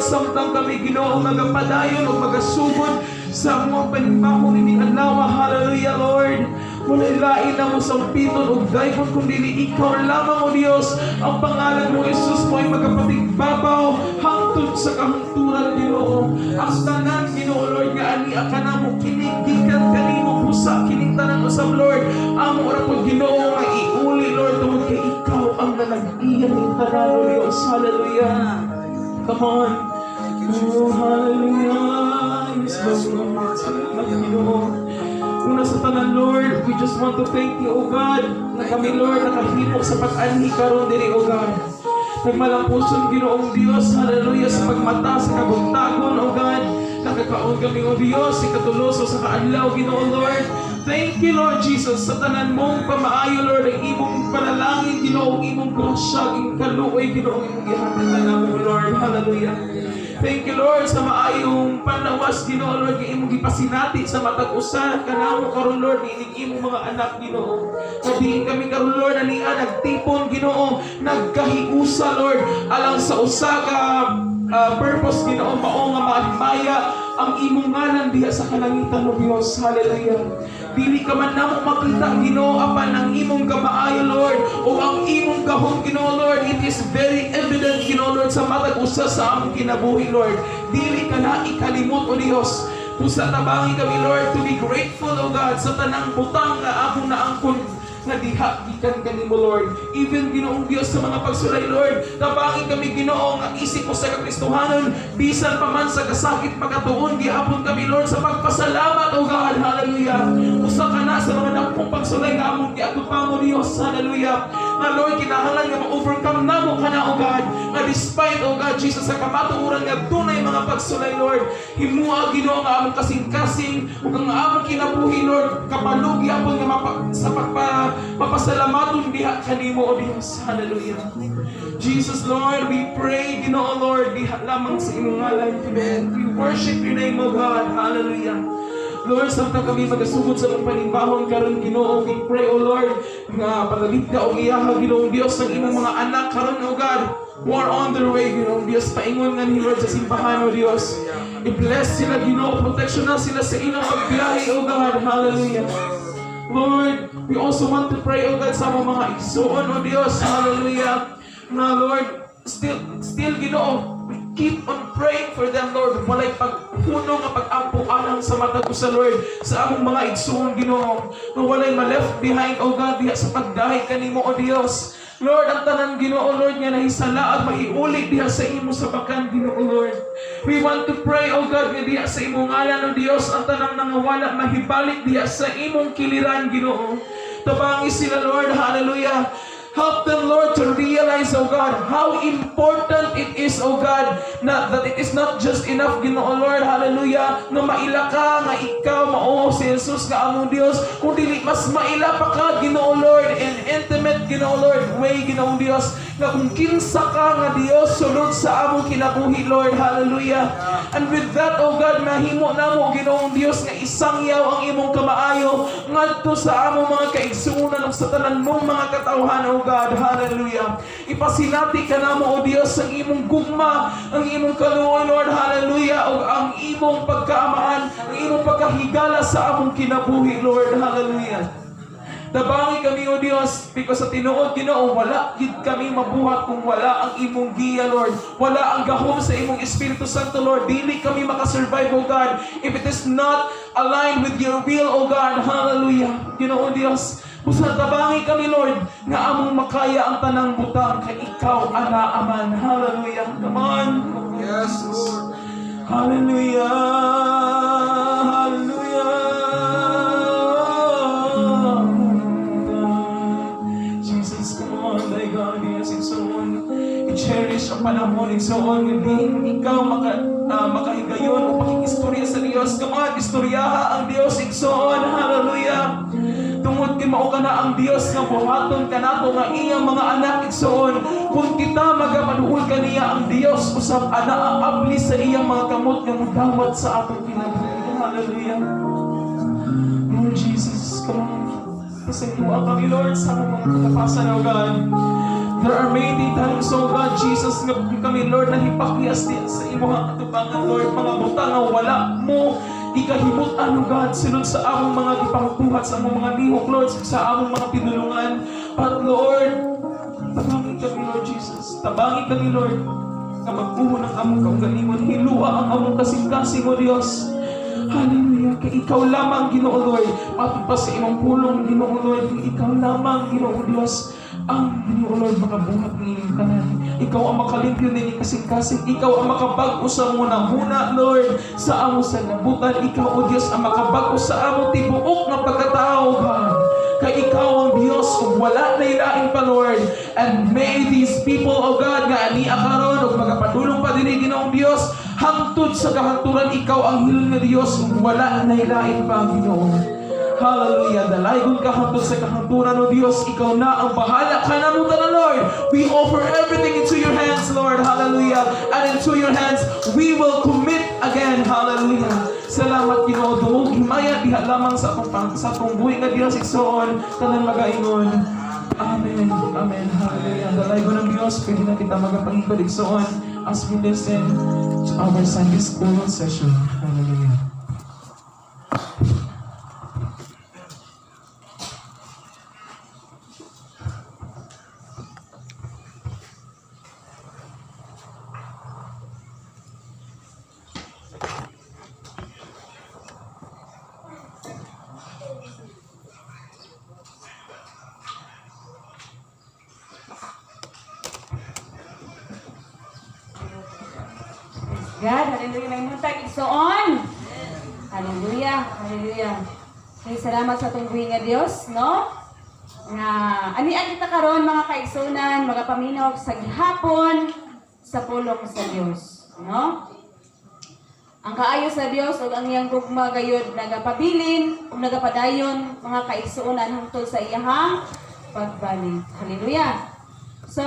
samtang kami Ginoo magapadayon o magasugod sa mga panimbaho ni Adlaw. Hallelujah, Lord. Walay lain na mo sa piton o dayon kundi ikaw lamang o Diyos. Ang pangalan mo Jesus mo ay magkapatigbabaw hangtod sa kahungturan Ginoo. Ang tanan Ginoo Lord nga ani ka na mo kinigikan kanimo pusa kining tanan usab Lord. Amo ra po Ginoo nga iuli Lord tungod kay ikaw ang nalag-iyan ning tanan o Diyos. Hallelujah. Come on. Oh, hallelujah. Yes, Lord. Ginoo. Una sa tanan, Lord, we just want to thank you, O God, na kami, Lord, nakahimok sa pag-anhi karon diri, O God. Nagmalampuson, Ginoong Diyos, hallelujah, sa pagmata, sa kabuntagon, O God. Nakakaon kami, O Diyos, ikatuloso sa kaadlaw, Ginoo, Lord. Thank you, Lord Jesus, sa tanan mong pamaayo, Lord, ang imong panalangin, Ginoo, imong grasya, imong kaluoy, Ginoo, imong ihatid na namin, Lord, hallelujah. Thank you, Lord, sa maayong panawas, Ginoo, Lord, kay imong gipasinati sa matag usa kanamo karon, Lord, inig imong mga anak, Ginoo. Kadiin kami karon, Lord, ani nagtipon, Ginoo, nagkahiusa, Lord, alang sa usa ka purpose, Ginoo, mao nga maahimaya ang imong ngalan diha sa kalangitan o Dios. Hallelujah. Dili ka man namo makita, Ginoo, apan ang imong kamaayo, Lord, o ang imong gahom, Ginoo, Lord, it is very evident, Ginoo, Lord, sa matag usa sa among kinabuhi, Lord. Dili ka na ikalimot o Dios. Pusa tabangi kami, Lord, to be grateful, O God, sa tanang butang nga among naangkon nga diha gikan kanimo, Lord. Even Ginoong Dios sa mga pagsulay, Lord, tabangi kami, Ginoo, nga isip mo sa kakristohanon bisan pa man sa kasakit magatuon gihapon kami, Lord, sa pagpasalamat, O God. Hallelujah. Usa ka na sa mga dakong pagsulay nga among giatupang, O Dios. Hallelujah. Nga Lord, kinahanglan nga ma-overcome namo kana, O God, nga despite, O God Jesus, sa kamatuoran nga dunay mga pagsulay, Lord, himua, Ginoo, nga among kasing-kasing ug ang among kinabuhi, Lord, kapalog gyapon nga sa papasalamaton diha kanimo, O Dios. Hallelujah. Jesus, Lord, we pray, Ginoo, Lord, diha lamang sa imong ngalan. Amen. We worship your name, O God. Hallelujah. Lord, samtang kami magasugod sa mga panimbahon karon, Ginoo, we pray, O Lord, nga pagalit ka o iyaha, Ginoo Dios, ng imong mga anak karon, O God, who are on their way, Ginoo Dios, paingon nga ni Lord sa simbahan, O Dios. I-bless sila, Ginoo, protection na sila sa ilang pagbiyahe, O God. Hallelujah. Lord, we also want to pray, O God, sa mga igsoon, O Dios. Hallelujah. Na Lord, still, Ginoo, we keep on praying for them, Lord. Walay pagpuno nga pag-ampo alang sa matag usa, Lord, sa among mga igsoon, Ginoo. Na walay ma-left behind, O God, diha sa pagdahay kanimo, O Dios. Lord, ang tanan, Ginoo, Lord, nga nahisala at maiuli diha sa imo sa bakan, Ginoo, Lord. We want to pray, O God, nga diha sa imong ngalan, O Dios, ang tanang nangawala mahibalik diha sa imong kiliran, Ginoo. Tabangi sila, Lord. Hallelujah. Help them, Lord, to realize, O God, how important it is, O God, that it is not just enough, Ginoo, Lord, hallelujah, na maila ka, nga ikaw, mao si Jesus nga among Dios, kundi mas maila pa ka, Ginoo, Lord, in intimate, Ginoo, Lord, way, Ginoo Dios, nga kung kinsa ka nga Dios, sulod sa among kinabuhi, Lord, hallelujah. And with that, O God, mahimo namo, Ginoo Dios, nga isangyaw ang imong kamaayo ngadto sa among mga kaigsuonan ug sa tanan mong mga katawhan, O God, hallelujah. Ipasinati ka namo, O Dios, ang imong gugma, ang imong kaluoy, Lord, hallelujah, ug ang imong pagkaamaan, ang imong pagkahigala sa among kinabuhi, Lord, hallelujah. Dabangi kami, O Dios, because sa tinuod, Ginoo, wala gid kami mabuhat kung wala ang imong giya, Lord. Wala ang gahom sa imong Espiritu Santo, Lord. Dili kami makasurvive, O God, if it is not aligned with your will, O God. Hallelujah. Ginoo Dios, busa tabangi kami, Lord, nga among makaya ang tanang butang kay ikaw ana aman. Hallelujah. Come on. Yes, Lord. Hallelujah. Hallelujah. Jesus, come on, thy God, yes, igsoon. I-cherish ang panahon, igsoon. Hindi ikaw makahigayon o pakikistorya sa Diyos. Come on, istoryaha ang Diyos, igsoon. Hallelujah. Tungod kay mao kana ang Dios nga buhaton kanato nga iyang mga anak igsoon. Kung kita magapaduol kaniya ang Dios usab ana abli sa iyang mga kamot nga mudawat sa atong kinabuhi. Hallelujah. Lord Jesus, come on. Pasayloa kami, Lord, sa mga katapasan, O God. There are many times, oh God, Jesus, nga kami, Lord, nahipakyas din sa imong katubangan, Lord, mga butang nga wala mo ikahimot-an, oh God, sunod sa among mga ipangtuhat sa among mga lihok, Lord, sa among mga pinulungan. But Lord, tabangin kami, Lord Jesus. Tabangin kami, Lord, na magpuho ng among kaugalingon. Hilua ang among kasing-kasing, O Diyos. Hallelujah. Kay ikaw lamang, Ginoo Lord. Patod pa sa imong pulong, Ginoo Lord. Kay ikaw lamang, Ginoo Diyos, ang Ginoo Lord makabuhat ng inyong tanan. Ikaw ang makalimpyo ng inyong kasing-kasing. Ikaw ang makabago sa muna-muna, Lord, sa among sanabutan. Ikaw, O Diyos, ang makabago sa among tibuok na pagkatao, God. Kay ikaw ang Diyos, kung wala na ilaing pa, Lord. And may these people, O God, nga aniya karon o magapadulong pa din Ginoong Diyos, hangtod sa kahanturan, ikaw ang hilong na Diyos, kung wala na ilaing pa, Ginoo. Hallelujah. Dalaygon ka hangtod sa kahanturan, O Diyos. Ikaw na ang bahala ka na mo na, Lord. We offer everything into your hands, Lord. Hallelujah. And into your hands, we will commit again. Hallelujah. Salamat, Ginoo. Dumog himaya diha lamang sa atong buhi nga Dios igsoon tanan magaingon. Amen. Amen. Hallelujah. Dalaygon ng Dios, pwede na kita magapangikod igsoon as we listen to our Sunday school session. Hallelujah. God, hallelujah, may muntag igsoon. Hallelujah, hallelujah. May salamat sa itong buhi nga Diyos, no? Nga, anian kita karon mga kaigsunan, mga paminaw sa gihapon, sa pulong sa Diyos, no? Ang kaayo sa Diyos, o ang iyang gugma gayod, nagapabilin, o nagapadayon, mga kaigsunan, hangtod sa iyahang pagbalik. Hallelujah. So,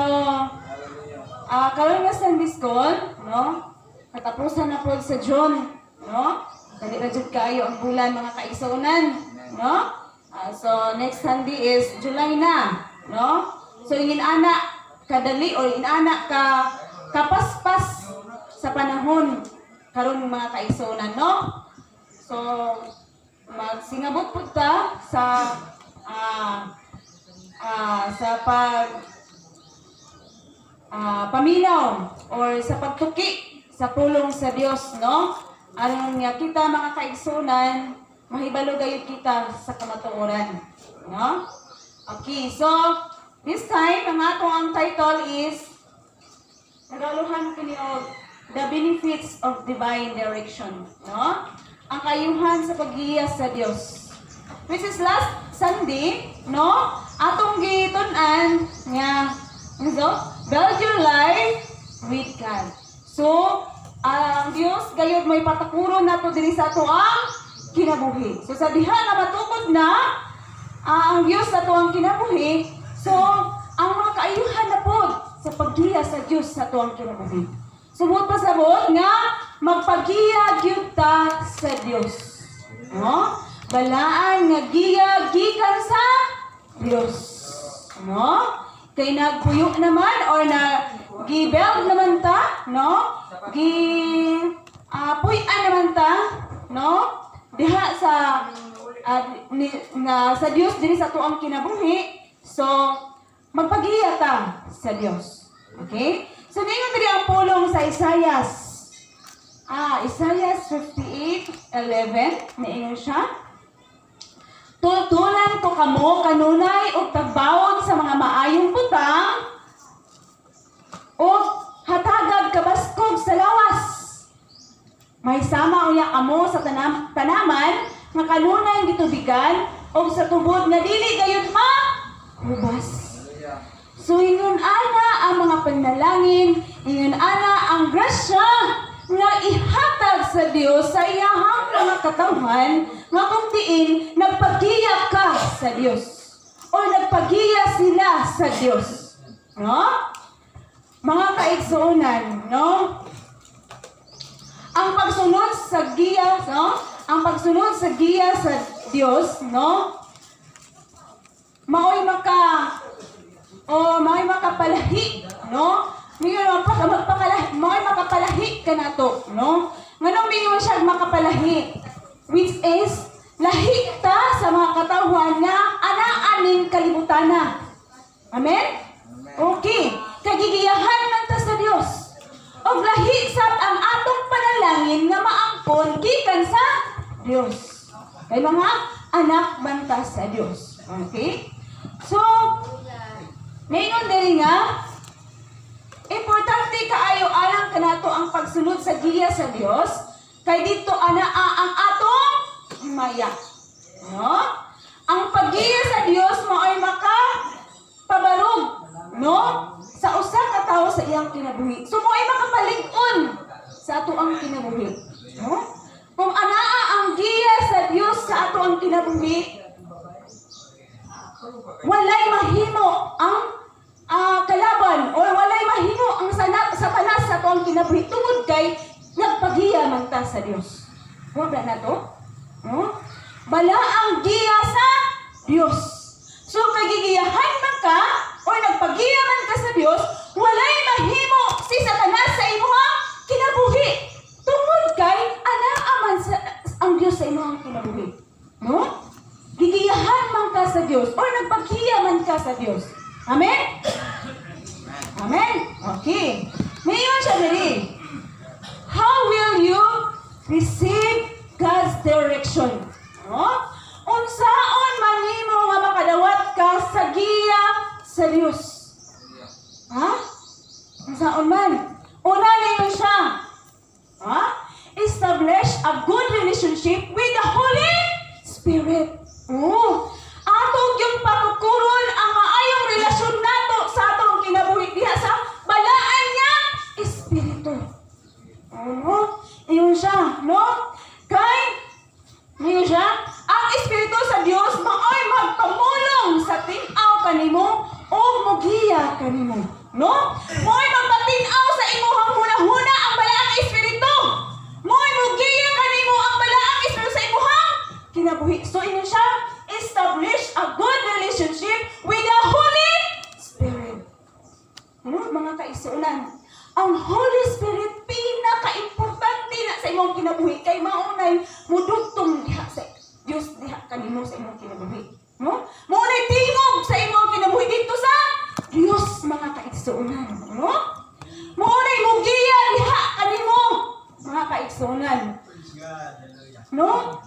karon nga Sunday school, no? Katapusan na po sa June, no? Dali na jud kaayo ang bulan mga kaigsunan, no? So next Sunday is July na, no? So inana kadali o inana ka kapaspas sa panahon karon mga kaigsunan, no? So magsingabot pud ta sa paminaw or sa pagtuki sa pulong sa Dios, no? Aron nga kita mga kaigsunan, mahibalo gayud kita sa kamatuoran, no? Okay, so this time ang title is nagaluhan kini og The Benefits of Divine Direction, no? Ang kayuhan sa paggiya sa Dios. Which is last Sunday, no? Atong gitun-an nga build your life with God. So, ang Diyos gayud may patakuro nato diri sa ato ang kinabuhi. So sa diha na matukod na ang Diyos sa ato ang kinabuhi, so ang mga kaayuhan na pod sa paggiya sa Diyos sa ato ang kinabuhi. Sumot pasabot nga magpagiya gyud ta sa Diyos. No? Balaan nga giya gikan sa Diyos. No? Kay nagpuyo naman or gi-build naman ta, no? Puy-an naman ta, no? Diha sa sa Dios diri sa tuang kinabuhi. So magpagiya ta sa Dios. Okay? So ningon diri ang pulong sa Isaiah 58:11, niingon siya. Tutulan ko kamo kanunay og tagbawon sa mga maayong butang o hatagag kabaskog sa lawas. May sama unya kamo sa tanaman nga kanunay gitubigan o sa tubod nga dili gayud mahubas. So ingon ana ang mga panalangin, ingon ana ang grasya nga ihatag sa Dios sa iyahang mga katawhan nga kung diin nagpagiya ka sa Dios o nagpagiya sila sa Dios, no? Mga kaigsuonan, no? Ang pagsunod sa giya, no? Ang pagsunod sa giya sa Dios, no? Maoy o may makapalahi, no? Mingon magpakalahi, may makapalahi ka na to, no? Nganong mingon siya makapalahi, which is lahi ta sa mga katawhan nga anaaning kalibutan na. Amen? Okay. Kagigiyahan man ta sa Dios. Og lahi sab ang atong panalangin nga maangkon gikan sa Dios. Kay mga anak man ta sa Dios. Okay? So, ngayon diri nga importante kaayo alang kanato ang pagsunod sa giya sa Dios kay dito anaa ang atong himaya. No? Ang paggiya sa Dios mao'y makapabarog, no? Sa usa ka tawo sa iyang kinabuhi. So mo'y makapalig-on sa ato ang kinabuhi. No? Kung anaa ang giya sa Dios sa ato ang kinabuhi, walay mahimo ang kalaban o walay mahimo ang sa panas sa ato ang kinabuhi tungod kay nagpagiya man ta sa Dios. Wala na to? No? Bala ang giya sa Dios. So kagigiyahan man ka o nagpagiya man ka sa Dios, walay mahimo si Satanas sa imong kinabuhi. Tungod kay anaa man ang Dios sa imong kinabuhi. No? Gigiyahan man ka sa Dios o nagpagiya man ka sa Dios. Amen? Amen? Okay. Ngayon siya diri. How will you receive God's direction? No? Unsaon man nimo nga makadawat ka sa giya sa Dios? Ha? Unsaon man? Una ninyo siya. Ha? Establish a good relationship with the Holy Spirit. Oh, atong yung pagkukuron ang maayong relasyon nato sa atong kinabuhi diha sa balaan niya Espiritu. Oh, iyon siya, no? Kay iyon siya, ang Espiritu sa Dios maoy magpamulong sa tin-aw kanimo o mugiya kanimo, no? Mo'y magpatin-aw sa imong hunahuna ang balaang Espiritu. Mo'y mugiya kanimo ang balaang Espiritu sa imong kinabuhi. So iyon siya, establish a good relationship with the Holy Spirit. Mga kaigsuonan, ang Holy Spirit pinaka-importante na sa imong kinabuhi kay maunay mudugtong diha sa Dios diha kanimo sa imong kinabuhi. No? Maunay tingog sa imong kinabuhi dito sa Dios, mga kaigsuonan. No? Maunay mugiya diha kanimo, mga kaigsuonan. No?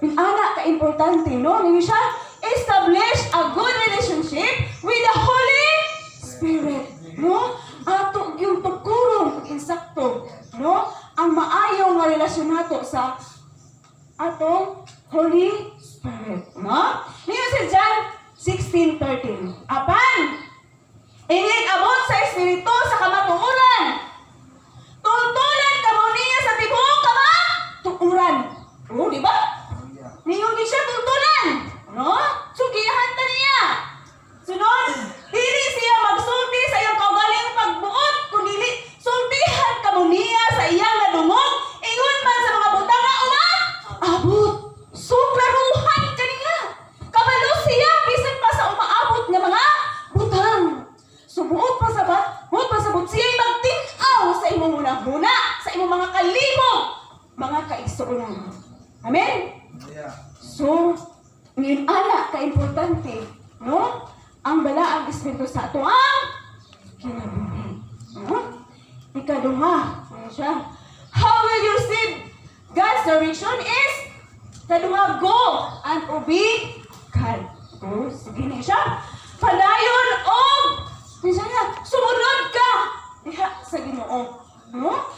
Anak ka-importante, no? Ngayon siya, establish a good relationship with the Holy Spirit, no? Ato yung tukurong insakto, no? Ang maayong nga relasyon nato sa atong Holy Spirit, no? Ngayon si John 16:13. Apan, ingit abot sa Espiritu sa kamatuoran. Tuntulan kamo niya sa tibuok kamatuoran. Oh, di ba? Ningon di siya tuntunan, no? Sugiyahan ta niya. Sunod, dili siya magsulti sa iyang kaugaling pagbuot, kundi sultihan kamo niya sa iyang nadungog, ingon man sa mga butang na abot. Suklaruhan kaniya. Kabalo siya bisan pa sa umaabot nga mga butang. Subuot pa sa pasabot siya magtin-aw sa imong hunahuna, sa imong mga kalimo, mga kaigsuonan. Amen? Yeah. So, ngayon anak ka-importante, no? Ang balaang Espiritu sa ato ang kinabuhi. No? Ikaduha, ano siya? How will you receive God's direction is kaduha, go and obey God. Oh, sige na siya. Padayon o, ano siya? Sumunod ka diha sa Ginoo. No?